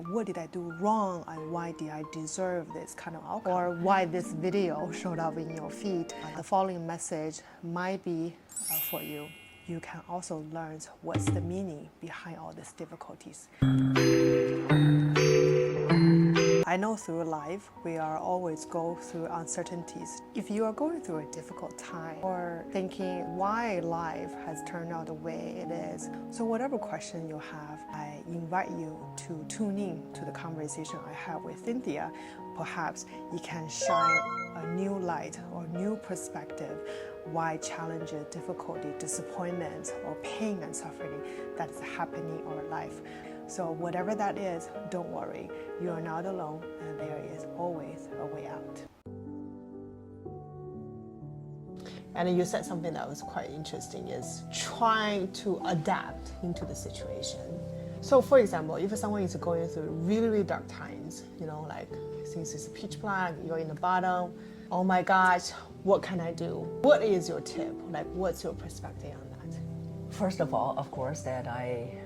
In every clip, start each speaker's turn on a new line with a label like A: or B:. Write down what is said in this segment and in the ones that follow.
A: what did I do wrong and why did I deserve this kind of outcome, or why this video showed up in your feed. The following message might be for you. You can also learn what's the meaning behind all these difficulties. I know through life, we are always go through uncertainties. If you are going through a difficult time or thinking why life has turned out the way it is, so whatever question you have, I invite you to tune in to the conversation I have with Cynthia. Perhaps it can shine a new light or new perspective why challenges, difficulty, disappointment, or pain and suffering that is happening in our life. So whatever that is, don't worry. You are not alone, and there is always a way out. And you said something that was quite interesting, is trying to adapt into the situation. So for example, if someone is going through really, really dark times, like since it's pitch black, you're in the bottom, oh my gosh, what can I do? What is your tip? Like, what's your perspective on that?
B: First of all, of course, that I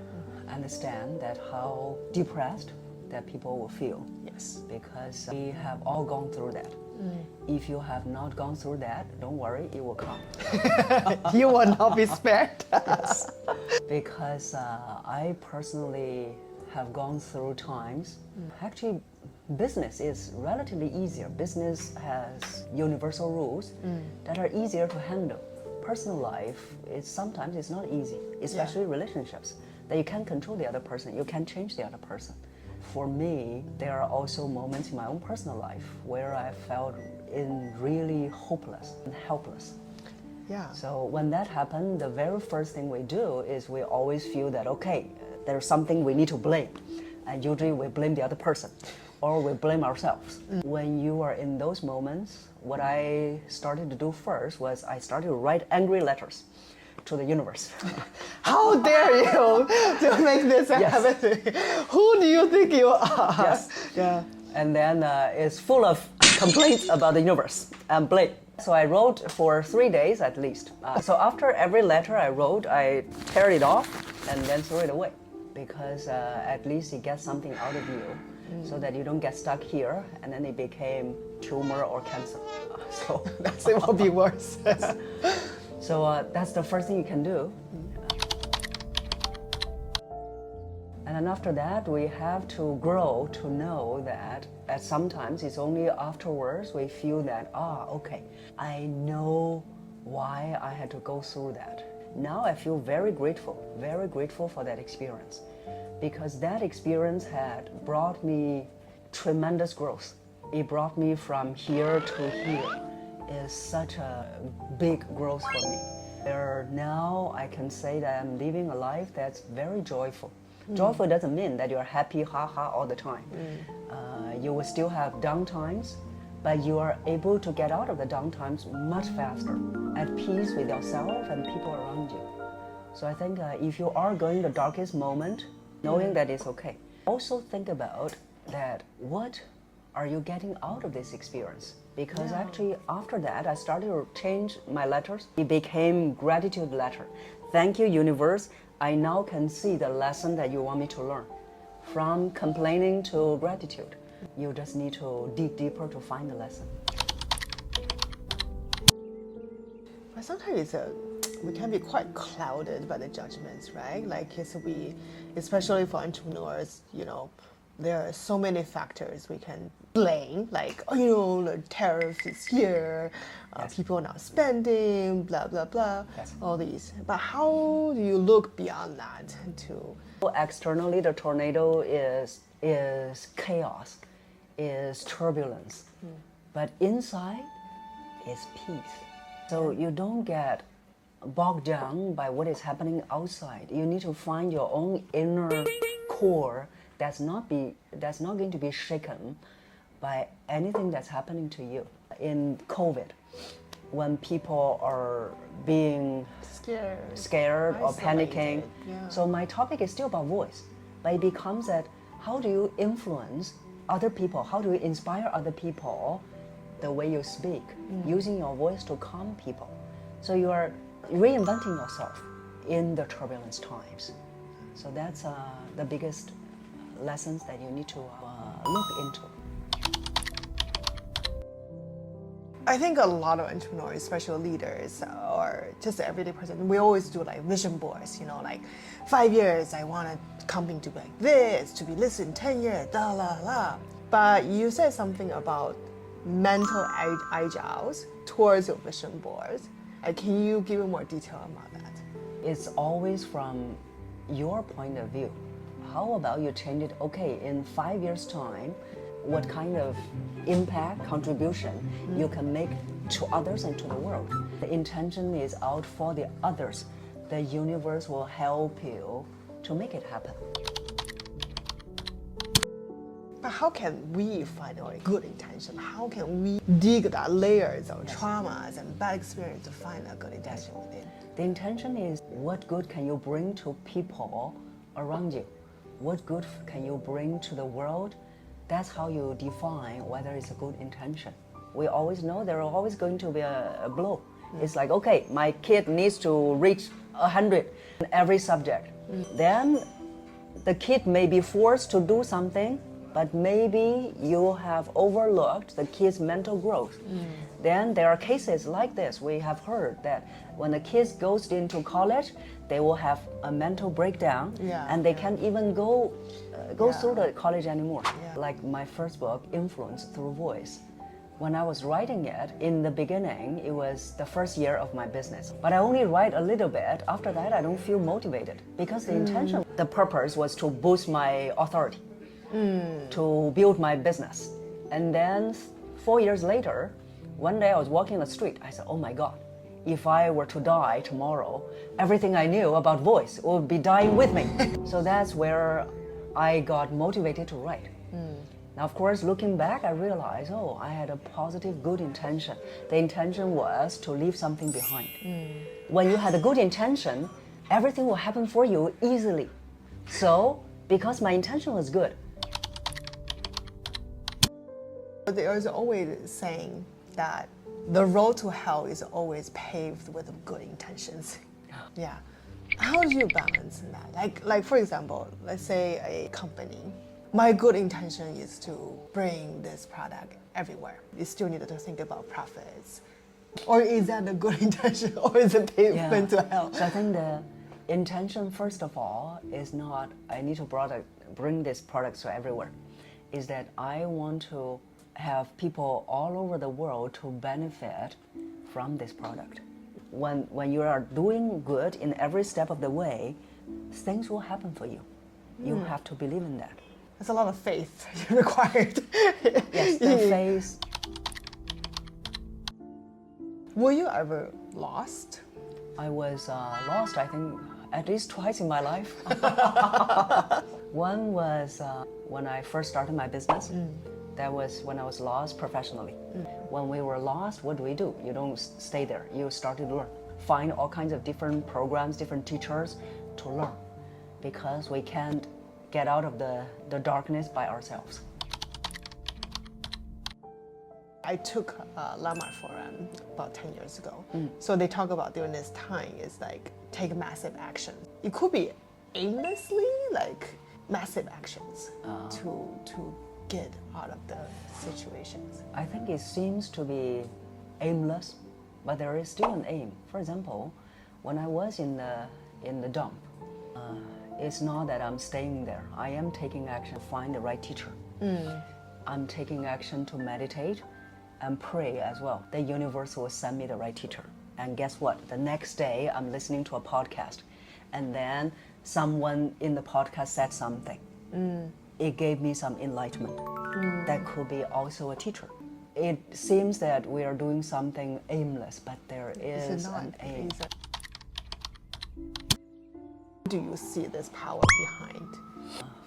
B: understand that how depressed that people will feel.
A: Yes.
B: Because we have all gone through that. If you have not gone through that, don't worry, it will come.
A: You will not be spared.
B: Yes. Because I personally have gone through times. Actually, business is relatively easier. Business has universal rules that are easier to handle. Personal life is sometimes it's not easy, especially relationships. That you can't control the other person, you can't change the other person. For me, there are also moments in my own personal life where I felt really hopeless and helpless.
A: Yeah.
B: So when that happened, the very first thing we do is we always feel that, okay, there's something we need to blame. And usually we blame the other person or we blame ourselves. When you are in those moments, what I started to do first was I started to write angry letters to the universe.
A: How dare you to make this happen? Who do you think you are?
B: Yes.
A: Yeah.
B: And then it's full of complaints about the universe and blame. So I wrote for 3 days at least. So after every letter I wrote, I tear it off and then throw it away. Because at least you get something out of you so that you don't get stuck here and then it became tumor or cancer. So
A: That's it will be worse.
B: So that's the first thing you can do. And then after that, we have to grow to know that sometimes it's only afterwards we feel that, okay, I know why I had to go through that. Now I feel very grateful for that experience. Because that experience had brought me tremendous growth. It brought me from here to here. Is such a big growth for me. Now I can say that I'm living a life that's very joyful. Joyful doesn't mean that you're happy, all the time. You will still have down times, but you are able to get out of the down times much faster, at peace with yourself and people around you. So I think if you are going the darkest moment, knowing that it's okay. Also think about that, what are you getting out of this experience? Because actually after that, I started to change my letters. It became gratitude letter. Thank you, universe. I now can see the lesson that you want me to learn. From complaining to gratitude. You just need to dig deeper to find the lesson.
A: But sometimes we can be quite clouded by the judgments, right? Like especially for entrepreneurs, there are so many factors we can blame, like, the tariff is here, people are not spending, blah, blah, blah, all these. But how do you look beyond that to...
B: Externally, the tornado is chaos, is turbulence. But inside is peace. So you don't get bogged down by what is happening outside. You need to find your own inner core that's not going to be shaken by anything that's happening to you. In COVID, when people are being scared or panicking, so my topic is still about voice, but it becomes that how do you influence other people? How do you inspire other people the way you speak, using your voice to calm people? So you are reinventing yourself in the turbulence times. So that's the biggest lessons that you need to look into.
A: I think a lot of entrepreneurs, especially leaders or just the everyday person, we always do like vision boards, you know, like 5 years, I want a company to be like this, to be listed in 10 years, da la la. But you said something about mental agiles towards your vision boards. Can you give me more detail about that?
B: It's always from your point of view. How about you change it? Okay, in 5 years' time, what kind of impact, contribution you can make to others and to the world. The intention is out for the others. The universe will help you to make it happen.
A: But how can we find our good intention? How can we dig the layers of traumas and bad experience to find a good intention within?
B: The intention is what good can you bring to people around you? What good can you bring to the world? That's how you define whether it's a good intention. We always know there are always going to be a blow. It's like, okay, my kid needs to reach 100 in every subject. Then the kid may be forced to do something, but maybe you have overlooked the kid's mental growth. Then there are cases like this. We have heard that when the kids goes into college, they will have a mental breakdown, and they can't even go through the college anymore. Like my first book, Influence Through Voice. When I was writing it, in the beginning, it was the first year of my business. But I only write a little bit. After that, I don't feel motivated because the intention, the purpose was to boost my authority, to build my business. And then 4 years later, one day I was walking the street. I said, oh my God, if I were to die tomorrow, everything I knew about voice would be dying with me. So that's where I got motivated to write. Now, of course, looking back, I realized, oh, I had a positive, good intention. The intention was to leave something behind. When you had a good intention, everything will happen for you easily. So, because my intention was good.
A: There is always saying that the road to hell is always paved with good intentions. Yeah. How do you balance that? Like for example, let's say a company. My good intention is to bring this product everywhere. You still need to think about profits. Or is that a good intention, or is it pavement to hell?
B: So I think the intention, first of all, is not, I need to bring this product to everywhere. Is that I want to have people all over the world to benefit from this product. When you are doing good in every step of the way, things will happen for you. You have to believe in that.
A: There's a lot of faith required.
B: Yes, the faith.
A: Were you ever lost?
B: I was lost, I think, at least twice in my life. One was when I first started my business. That was when I was lost professionally. When we were lost, what do? You don't stay there. You start to learn. Find all kinds of different programs, different teachers to learn. Because we can't get out of the darkness by ourselves.
A: I took Lamar Forum about 10 years ago. So they talk about during this time is like take massive action. It could be aimlessly, like massive actions to get out of the situations.
B: I think it seems to be aimless, but there is still an aim. For example, when I was in the dump, it's not that I'm staying there. I am taking action to find the right teacher. I'm taking action to meditate and pray as well. The universe will send me the right teacher. And guess what? The next day, I'm listening to a podcast. And then someone in the podcast said something. It gave me some enlightenment. That could be also a teacher. It seems that we are doing something aimless, but there is an aim.
A: Do you see this power behind?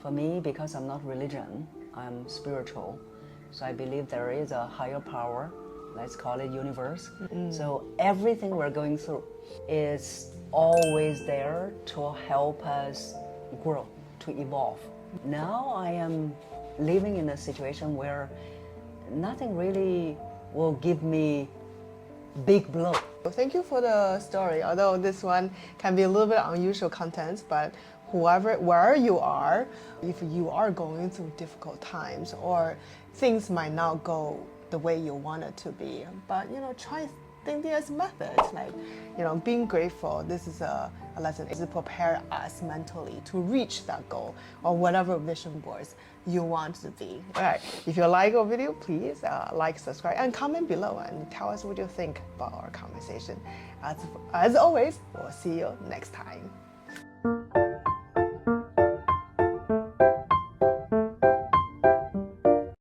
B: For me, because I'm not religion, I'm spiritual. So I believe there is a higher power, let's call it universe. So everything we're going through is always there to help us grow, to evolve. Now I am living in a situation where nothing really will give me big blow.
A: Thank you for the story. Although this one can be a little bit unusual content, but wherever you are, if you are going through difficult times or things might not go the way you want it to be, but try thinking as methods, like being grateful. This is a lesson to prepare us mentally to reach that goal or whatever vision boards you want to be. All right, if you like our video, please like, subscribe, and comment below and tell us what you think about our conversation. As always, we'll see you next time.